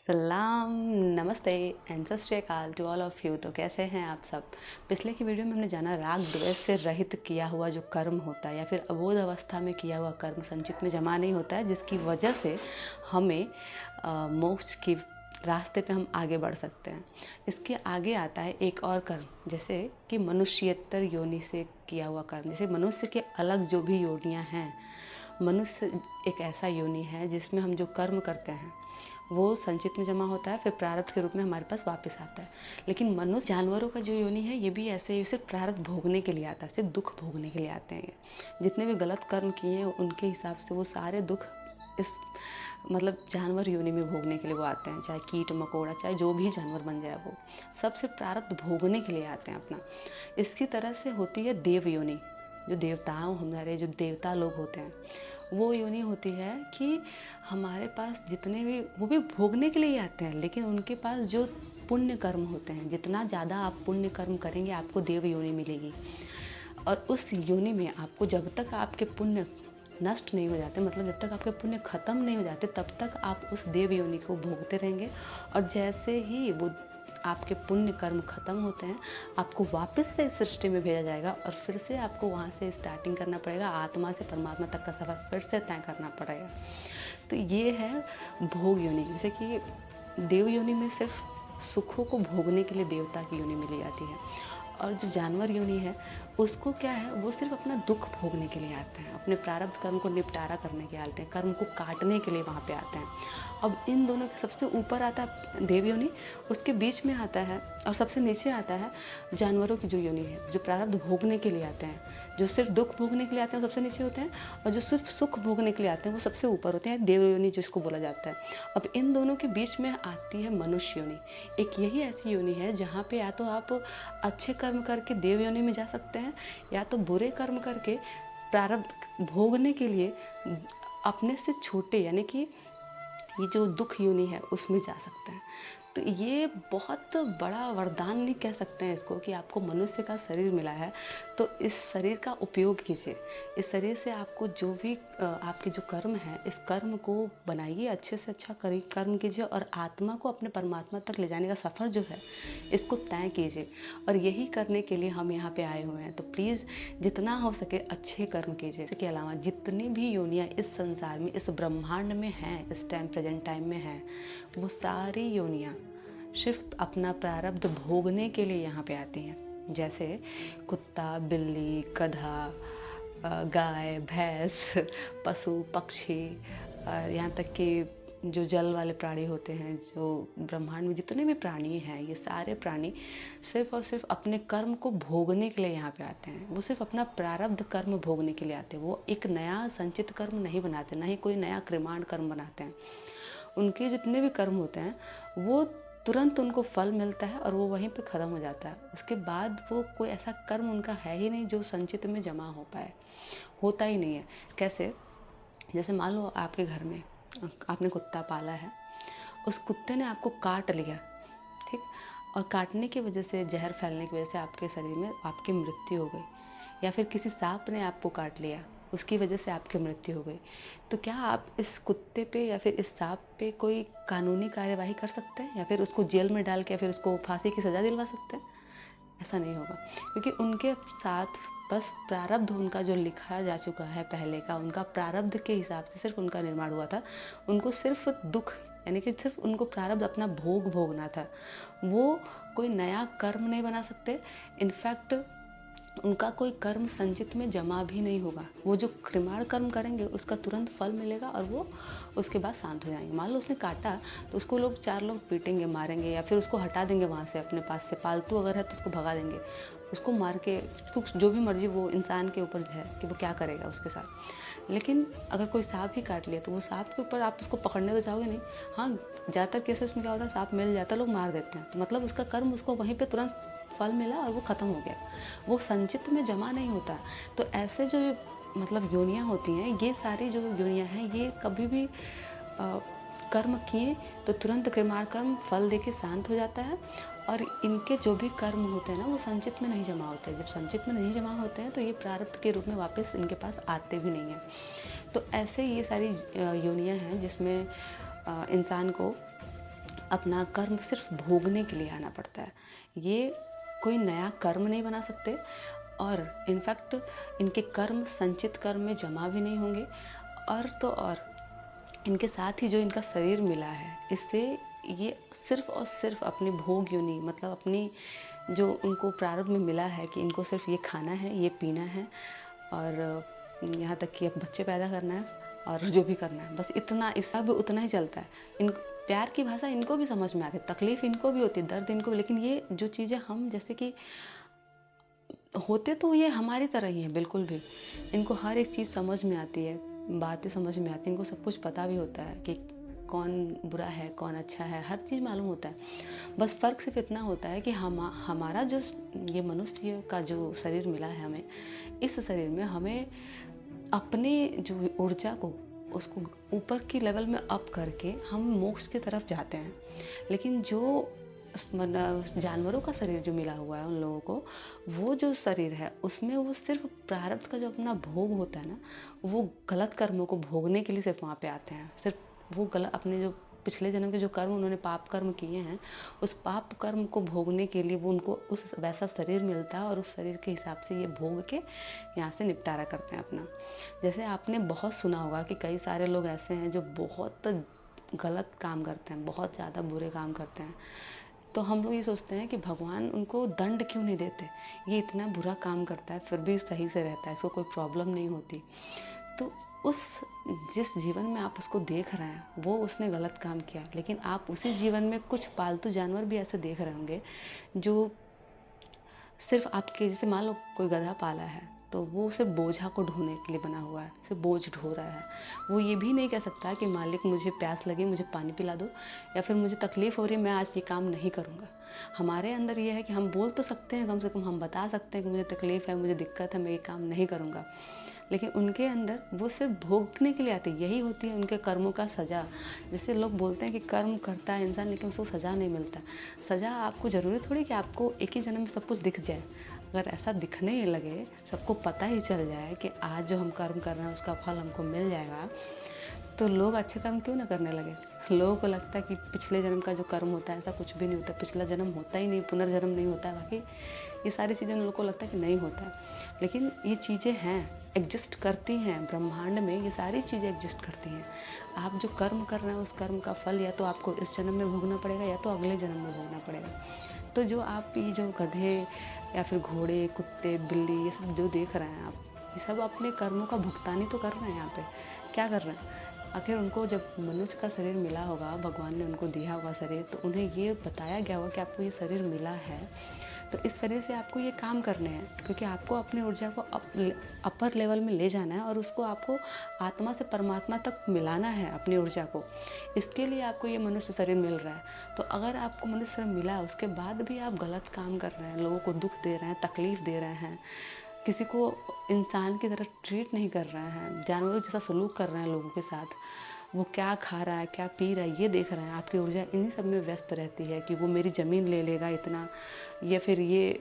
सलाम, नमस्ते एंड सत श्री अकाल टू ऑल ऑफ यू। तो कैसे हैं आप सब। पिछले की वीडियो में हमने जाना राग द्वेष से रहित किया हुआ जो कर्म होता है या फिर अबोध अवस्था में किया हुआ कर्म संचित में जमा नहीं होता है, जिसकी वजह से हमें मोक्ष की रास्ते पे हम आगे बढ़ सकते हैं। इसके आगे आता है एक और कर्म, जैसे कि मनुष्यतर योनि से किया हुआ कर्म। जैसे मनुष्य के अलग जो भी योनियाँ हैं, मनुष्य एक ऐसा योनि है जिसमें हम जो कर्म करते हैं वो संचित में जमा होता है, फिर प्रारब्ध के रूप में हमारे पास वापस आता है। लेकिन मनुष्य जानवरों का जो योनि है ये भी ऐसे ही सिर्फ प्रारब्ध भोगने के लिए आता है, सिर्फ दुख भोगने के लिए आते हैं। जितने भी गलत कर्म किए हैं उनके हिसाब से वो सारे दुख इस जानवर योनि में भोगने के लिए वो आते हैं। चाहे कीट मकोड़ा, चाहे जो भी जानवर बन जाए, वो सब सिर्फ प्रारब्ध भोगने के लिए आते हैं अपना। इसकी तरह से होती है देव योनि। जो देवताओं, हमारे जो देवता लोग होते हैं, वो योनि होती है कि हमारे पास जितने भी, वो भी भोगने के लिए ही आते हैं, लेकिन उनके पास जो पुण्य कर्म होते हैं, जितना ज़्यादा आप पुण्य कर्म करेंगे आपको देव योनि मिलेगी। और उस योनि में आपको, जब तक आपके पुण्य नष्ट नहीं हो जाते, मतलब जब तक आपके पुण्य खत्म नहीं हो जाते, तब तक आप उस देव योनि को भोगते रहेंगे। और जैसे ही वो आपके पुण्य कर्म खत्म होते हैं, आपको वापस से इस सृष्टि में भेजा जाएगा और फिर से आपको वहाँ से स्टार्टिंग करना पड़ेगा। आत्मा से परमात्मा तक का सफ़र फिर से तय करना पड़ेगा। तो ये है भोग योनि। जैसे कि देव योनि में सिर्फ सुखों को भोगने के लिए देवता की योनि मिली जाती है, और जो जानवर योनि है उसको क्या है, वो सिर्फ अपना दुख भोगने के लिए आते हैं, अपने प्रारब्ध कर्म को निपटारा करने के आते हैं, कर्म को काटने के लिए वहाँ पे आते हैं। अब इन दोनों के सबसे ऊपर आता है देव योनि, उसके बीच में आता है और सबसे नीचे आता है जानवरों की जो योनि है, जो प्रारब्ध भोगने के लिए आते हैं। जो सिर्फ दुख भोगने के लिए आते हैं वो सबसे नीचे होते हैं, और जो सिर्फ सुख भोगने के लिए आते हैं वो सबसे ऊपर होते हैं, देव योनि जिसको बोला जाता है। अब इन दोनों के बीच में आती है मनुष्य योनि। एक यही ऐसी योनि है जहाँ पे या तो आप अच्छे कर्म करके देव योनि में जा सकते हैं, या तो बुरे कर्म करके प्रारब्ध भोगने के लिए अपने से छोटे, यानी कि ये जो दुख योनि है उसमें जा सकते हैं। तो ये बहुत बड़ा वरदान नहीं कह सकते हैं इसको, कि आपको मनुष्य का शरीर मिला है तो इस शरीर का उपयोग कीजिए। इस शरीर से आपको जो भी आपके जो कर्म है, इस कर्म को बनाइए, अच्छे से अच्छा कर्म कीजिए और आत्मा को अपने परमात्मा तक ले जाने का सफ़र जो है इसको तय कीजिए। और यही करने के लिए हम यहाँ पे आए हुए हैं। तो प्लीज़ जितना हो सके अच्छे कर्म कीजिए। इसके अलावा जितनी भी योनियाँ इस संसार में, इस ब्रह्मांड में हैं, इस टाइम प्रेजेंट टाइम में हैं, वो सारी योनियाँ सिर्फ अपना प्रारब्ध भोगने के लिए यहाँ पे आती हैं। जैसे कुत्ता, बिल्ली, गधा, गाय, भैंस, पशु, पक्षी, यहाँ तक कि जो जल वाले प्राणी होते हैं, जो ब्रह्मांड में जितने भी प्राणी हैं, ये सारे प्राणी सिर्फ और सिर्फ अपने कर्म को भोगने के लिए यहाँ पे आते हैं। वो सिर्फ अपना प्रारब्ध कर्म भोगने के लिए आते हैं। वो एक नया संचित कर्म नहीं बनाते, ना ही कोई नया क्रिमाण कर्म बनाते हैं। उनके जितने भी कर्म होते हैं वो तुरंत उनको फल मिलता है और वो वहीं पे ख़त्म हो जाता है। उसके बाद वो कोई ऐसा कर्म उनका है ही नहीं जो संचित में जमा हो पाए, होता ही नहीं है। कैसे? जैसे मान लो आपके घर में आपने कुत्ता पाला है, उस कुत्ते ने आपको काट लिया, ठीक, और काटने की वजह से, जहर फैलने की वजह से आपके शरीर में आपकी मृत्यु हो गई, या फिर किसी सांप ने आपको काट लिया, उसकी वजह से आपकी मृत्यु हो गई, तो क्या आप इस कुत्ते पे या फिर इस सांप पे कोई कानूनी कार्यवाही कर सकते हैं, या फिर उसको जेल में डाल के या फिर उसको फांसी की सज़ा दिलवा सकते हैं? ऐसा नहीं होगा, क्योंकि उनके साथ बस प्रारब्ध उनका जो लिखा जा चुका है पहले का, उनका प्रारब्ध के हिसाब से सिर्फ उनका निर्माण हुआ था। उनको सिर्फ दुख, यानी कि सिर्फ उनको प्रारब्ध अपना भोग भोगना था। वो कोई नया कर्म नहीं बना सकते। इनफैक्ट उनका कोई कर्म संचित में जमा भी नहीं होगा। वो जो क्रिमाण कर्म करेंगे उसका तुरंत फल मिलेगा और वो उसके बाद शांत हो जाएंगे। मान लो उसने काटा तो उसको लोग 4 लोग पीटेंगे, मारेंगे, या फिर उसको हटा देंगे वहाँ से अपने पास से। पालतू अगर है तो उसको भगा देंगे, उसको मार के, जो भी मर्जी, वो इंसान के ऊपर है कि वो क्या करेगा उसके साथ। लेकिन अगर कोई सांप ही काट लिया तो वो सांप के ऊपर आप उसको पकड़ने तो चाहोगे नहीं। हाँ, ज़्यादातर केसेस में क्या होता है, सांप मिल जाता है, लोग मार देते हैं, तो मतलब उसका कर्म उसको वहीं पर तुरंत फल मिला और वो ख़त्म हो गया, वो संचित में जमा नहीं होता। तो ऐसे जो योनियाँ होती हैं, ये सारी जो योनियाँ हैं, ये कभी भी कर्म किए तो तुरंत क्रिमाण कर्म फल देके शांत हो जाता है। और इनके जो भी कर्म होते हैं ना, वो संचित में नहीं जमा होते हैं। जब संचित में नहीं जमा होते हैं तो ये प्रारब्ध के रूप में वापस इनके पास आते भी नहीं हैं। तो ऐसे ये सारी योनियाँ हैं जिसमें इंसान को अपना कर्म सिर्फ भोगने के लिए आना पड़ता है। ये कोई नया कर्म नहीं बना सकते और इनफैक्ट इनके कर्म संचित कर्म में जमा भी नहीं होंगे। और इनके साथ ही जो इनका शरीर मिला है, इससे ये सिर्फ़ और सिर्फ अपने भोग योनि मतलब अपनी जो उनको प्रारब्ध में मिला है कि इनको सिर्फ ये खाना है, ये पीना है और यहाँ तक कि अब बच्चे पैदा करना है और जो भी करना है, बस इतना, इसका भी उतना ही चलता है। इन प्यार की भाषा इनको भी समझ में आती है, तकलीफ़ इनको भी होती है, दर्द इनको भी, लेकिन ये जो चीज़ें हम जैसे कि होते तो ये हमारी तरह ही हैं बिल्कुल भी। इनको हर एक चीज़ समझ में आती है, बातें समझ में आती हैं, इनको सब कुछ पता भी होता है कि कौन बुरा है, कौन अच्छा है, हर चीज़ मालूम होता है। बस फ़र्क सिर्फ इतना होता है कि हमारा जो ये मनुष्य का जो शरीर मिला है हमें, इस शरीर में हमें अपने जो ऊर्जा को उसको ऊपर की लेवल में अप करके हम मोक्ष की तरफ जाते हैं। लेकिन जो जानवरों का शरीर जो मिला हुआ है उन लोगों को, वो जो शरीर है उसमें वो सिर्फ प्रारब्ध का जो अपना भोग होता है ना, वो गलत कर्मों को भोगने के लिए सिर्फ वहाँ पे आते हैं। सिर्फ वो गलत अपने जो पिछले जन्म के जो कर्म उन्होंने पाप कर्म किए हैं, उस पाप कर्म को भोगने के लिए वो उनको उस वैसा शरीर मिलता है और उस शरीर के हिसाब से ये भोग के यहाँ से निपटारा करते हैं अपना। जैसे आपने बहुत सुना होगा कि कई सारे लोग ऐसे हैं जो बहुत गलत काम करते हैं, बहुत ज़्यादा बुरे काम करते हैं। तो हम लोग ये सोचते हैं कि भगवान उनको दंड क्यों नहीं देते, ये इतना बुरा काम करता है फिर भी सही से रहता है, इसको कोई प्रॉब्लम नहीं होती। तो उस जिस जीवन में आप उसको देख रहे हैं वो उसने गलत काम किया, लेकिन आप उसी जीवन में कुछ पालतू जानवर भी ऐसे देख रहे होंगे जो सिर्फ आपके, जैसे मान लो कोई गधा पाला है तो वो सिर्फ बोझा को ढोने के लिए बना हुआ है, सिर्फ बोझ ढो रहा है। वो ये भी नहीं कह सकता कि मालिक मुझे प्यास लगी, मुझे पानी पिला दो, या फिर मुझे तकलीफ़ हो रही है, मैं आज ये काम नहीं करूँगा। हमारे अंदर ये है कि हम बोल तो सकते हैं, कम से कम हम बता सकते हैं कि मुझे तकलीफ़ है, मुझे दिक्कत है, मैं ये काम नहीं करूँगा। लेकिन उनके अंदर वो सिर्फ भोगने के लिए आते हैं। यही होती है उनके कर्मों का सज़ा। जैसे लोग बोलते हैं कि कर्म करता है इंसान लेकिन उसको सज़ा नहीं मिलता। सज़ा आपको ज़रूरी थोड़ी कि आपको एक ही जन्म में सब कुछ दिख जाए। अगर ऐसा दिखने ही लगे, सबको पता ही चल जाए कि आज जो हम कर्म कर रहे हैं उसका फल हमको मिल जाएगा, तो लोग अच्छे कर्म क्यों ना करने लगे। लोगों को लगता है कि पिछले जन्म का जो कर्म होता है ऐसा कुछ भी नहीं होता, पिछला जन्म होता ही नहीं, पुनर्जन्म नहीं होता है। बाकी ये सारी चीज़ें उन लोगों को लगता है कि नहीं होता है, लेकिन ये चीज़ें हैं, एग्जिस्ट करती हैं ब्रह्मांड में, ये सारी चीज़ें एग्जिस्ट करती हैं। आप जो कर्म कर रहे हैं उस कर्म का फल या तो आपको इस जन्म में भोगना पड़ेगा या तो अगले जन्म में भोगना पड़ेगा। तो जो आप ये जो गधे या फिर घोड़े, कुत्ते, बिल्ली, ये सब जो देख रहे हैं आप, ये सब अपने कर्मों का भुगतान ही तो कर रहे हैं। यहाँ पे क्या कर रहे हैं? आखिर उनको जब मनुष्य का शरीर मिला होगा, भगवान ने उनको दिया होगा शरीर, तो उन्हें ये बताया गया होगा कि आपको ये शरीर मिला है, तो इस शरीर से आपको ये काम करने हैं, क्योंकि आपको अपनी ऊर्जा को अपर लेवल में ले जाना है और उसको आपको आत्मा से परमात्मा तक मिलाना है अपनी ऊर्जा को। इसके लिए आपको ये मनुष्य शरीर मिल रहा है। तो अगर आपको मनुष्य शरीर मिला उसके बाद भी आप गलत काम कर रहे हैं, लोगों को दुख दे रहे हैं, तकलीफ़ दे रहे हैं, किसी को इंसान की तरह ट्रीट नहीं कर रहे हैं, जानवरों जैसा सलूक कर रहे हैं लोगों के साथ, वो क्या खा रहा है, क्या पी रहा है, ये देख रहे हैं, आपकी ऊर्जा इन्हीं सब में व्यस्त रहती है कि वो मेरी ज़मीन ले लेगा इतना, या फिर ये,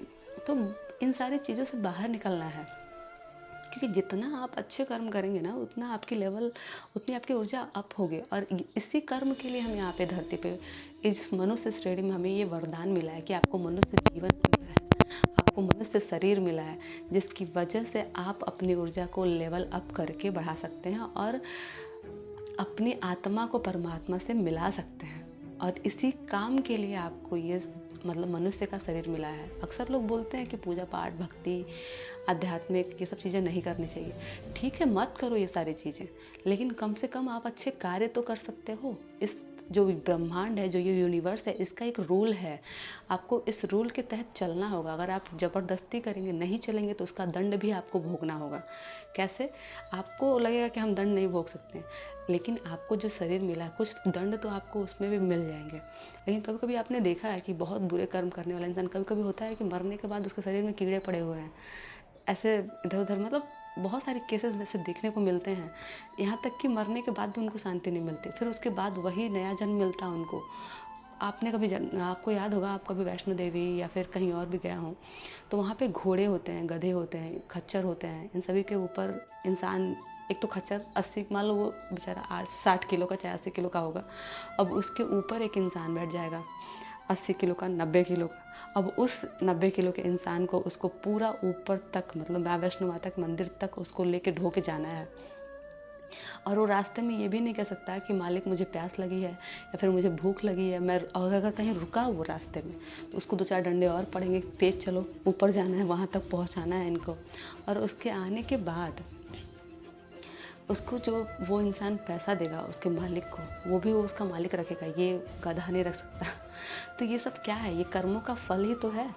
तो इन सारी चीज़ों से बाहर निकलना है। क्योंकि जितना आप अच्छे कर्म करेंगे ना, उतना आपकी लेवल, उतनी आपकी ऊर्जा अप होगी। और इसी कर्म के लिए हम यहाँ पे धरती पे इस मनुष्य श्रेणी में हमें ये वरदान मिला है कि आपको मनुष्य जीवन मिला है, आपको मनुष्य शरीर मिला है, जिसकी वजह से आप अपनी ऊर्जा को लेवल अप करके बढ़ा सकते हैं और अपनी आत्मा को परमात्मा से मिला सकते हैं। और इसी काम के लिए आपको ये मतलब मनुष्य का शरीर मिला है। अक्सर लोग बोलते हैं कि पूजा पाठ, भक्ति, आध्यात्मिक, ये सब चीज़ें नहीं करनी चाहिए। ठीक है, मत करो ये सारी चीज़ें, लेकिन कम से कम आप अच्छे कार्य तो कर सकते हो। इस जो ब्रह्मांड है, जो ये यूनिवर्स है, इसका एक रूल है, आपको इस रूल के तहत चलना होगा। अगर आप ज़बरदस्ती करेंगे, नहीं चलेंगे, तो उसका दंड भी आपको भोगना होगा। कैसे? आपको लगेगा कि हम दंड नहीं भोग सकते, लेकिन आपको जो शरीर मिला, कुछ दंड तो आपको उसमें भी मिल जाएंगे। लेकिन कभी कभी आपने देखा है कि बहुत बुरे कर्म करने वाला इंसान, कभी कभी होता है कि मरने के बाद उसके शरीर में कीड़े पड़े हुए हैं, ऐसे इधर उधर, मतलब बहुत सारे केसेस वैसे देखने को मिलते हैं। यहाँ तक कि मरने के बाद भी उनको शांति नहीं मिलती, फिर उसके बाद वही नया जन्म मिलता है उनको, आपने कभी आपको याद होगा, आप कभी वैष्णो देवी या फिर कहीं और भी गया हो, तो वहाँ पे घोड़े होते हैं, गधे होते हैं, खच्चर होते हैं। इन सभी के ऊपर इंसान, एक तो खच्चर 80, मान लो वो बेचारा 60 किलो का, चाहे 80 किलो का होगा, अब उसके ऊपर एक इंसान बैठ जाएगा 80 किलो का, 90 किलो का। अब उस 90 किलो के इंसान को, उसको पूरा ऊपर तक, मतलब वैष्णो माता के मंदिर तक उसको लेके ढो के जाना है। और वो रास्ते में ये भी नहीं कह सकता कि मालिक मुझे प्यास लगी है या फिर मुझे भूख लगी है, मैं, और अगर कहीं रुका वो रास्ते में तो उसको 2-4 डंडे और पड़ेंगे, तेज़ चलो, ऊपर जाना है, वहाँ तक पहुँचाना है इनको। और उसके आने के बाद उसको जो वो इंसान पैसा देगा उसके मालिक को, वो भी वो उसका मालिक रखेगा, ये गधा नहीं रख सकता। तो ये सब क्या है? ये कर्मों का फल ही तो है,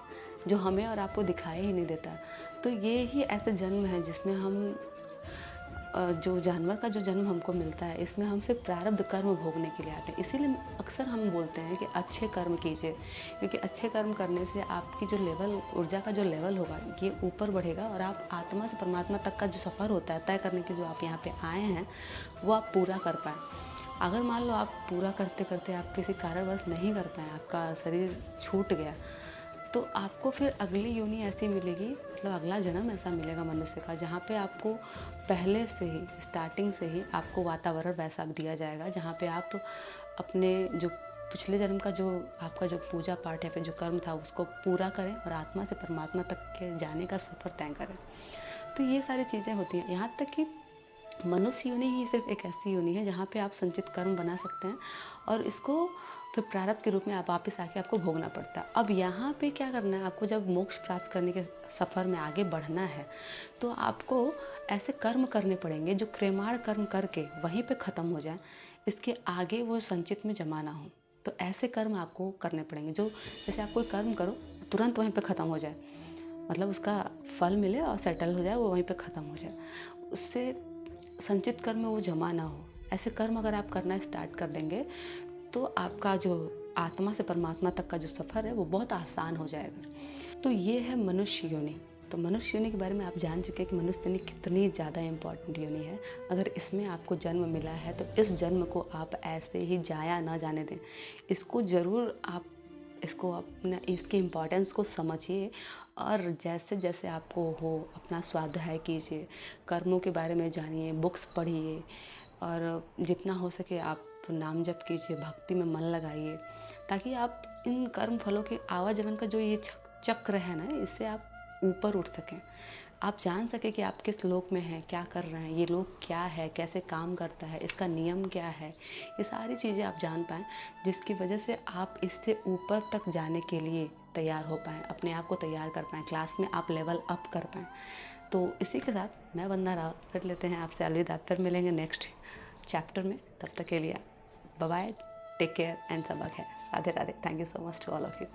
जो हमें और आपको दिखाई ही नहीं देता। तो ये ही ऐसे जन्म है जिसमें हम, जो जानवर का जो जन्म हमको मिलता है, इसमें हम सिर्फ प्रारब्ध कर्म भोगने के लिए आते हैं। इसीलिए अक्सर हम बोलते हैं कि अच्छे कर्म कीजिए, क्योंकि अच्छे कर्म करने से आपकी जो लेवल, ऊर्जा का जो लेवल होगा, ये ऊपर बढ़ेगा और आप आत्मा से परमात्मा तक का जो सफ़र होता है तय करने के, जो आप यहाँ पे आए हैं, वो आप पूरा कर पाएँ। अगर मान लो आप पूरा करते करते आप किसी कारणवश नहीं कर पाए, आपका शरीर छूट गया, तो आपको फिर अगली योनि ऐसी मिलेगी, मतलब अगला जन्म ऐसा मिलेगा मनुष्य का, जहाँ पे आपको पहले से ही, स्टार्टिंग से ही आपको वातावरण वैसा दिया जाएगा, जहाँ पे आप अपने जो पिछले जन्म का जो आपका जो पूजा पाठ या फिर जो कर्म था उसको पूरा करें और आत्मा से परमात्मा तक के जाने का सफ़र तय करें। तो ये सारी चीज़ें होती हैं। यहाँ तक कि मनुष्य योनि ही सिर्फ एक ऐसी योनि है जहाँ पे आप संचित कर्म बना सकते हैं और इसको फिर प्रारब्ध के रूप में आप वापस आके आपको भोगना पड़ता है। अब यहाँ पे क्या करना है, आपको जब मोक्ष प्राप्त करने के सफ़र में आगे बढ़ना है तो आपको ऐसे कर्म करने पड़ेंगे जो क्रेमाण कर्म करके वहीं पे ख़त्म हो जाए, इसके आगे वो संचित में जमा ना हो। तो ऐसे कर्म आपको करने पड़ेंगे जो, जैसे आप कोई कर्म करो तुरंत वहीं पे ख़त्म हो जाए, मतलब उसका फल मिले और सेटल हो जाए, वो वहीं पे ख़त्म हो जाए, उससे संचित कर्म में वो जमा ना हो। ऐसे कर्म अगर आप करना स्टार्ट कर देंगे तो आपका जो आत्मा से परमात्मा तक का जो सफ़र है वो बहुत आसान हो जाएगा। तो ये है मनुष्य योनि। तो मनुष्य योनि के बारे में आप जान चुके हैं कि मनुष्य योनि कितनी ज़्यादा इम्पॉर्टेंट योनि है। अगर इसमें आपको जन्म मिला है तो इस जन्म को आप ऐसे ही जाया ना जाने दें, इसको ज़रूर आप, इसको अपना, इसकी इम्पोर्टेंस को समझिए और जैसे जैसे आपको हो अपना स्वाध्याय कीजिए, कर्मों के बारे में जानिए, बुक्स पढ़िए और जितना हो सके आप नाम जप कीजिए, भक्ति में मन लगाइए, ताकि आप इन कर्म फलों के आवागमन का जो ये चक्र है ना, इससे आप ऊपर उठ सकें, आप जान सकें कि आप किस लोक में हैं, क्या कर रहे हैं, ये लोक क्या है, कैसे काम करता है, इसका नियम क्या है, ये सारी चीज़ें आप जान पाएँ, जिसकी वजह से आप इससे ऊपर तक जाने के लिए तैयार हो पाएँ, अपने आप को तैयार कर पाएँ, क्लास में आप लेवल अप कर पाएँ। तो इसी के साथ मैं वंदना राव फिर लेते हैं आपसे अलविदा, फिर मिलेंगे नेक्स्ट चैप्टर में। तब तक के लिए bye bye, take care and सबक है। Radhe Radhe. Thank you so much to all of you.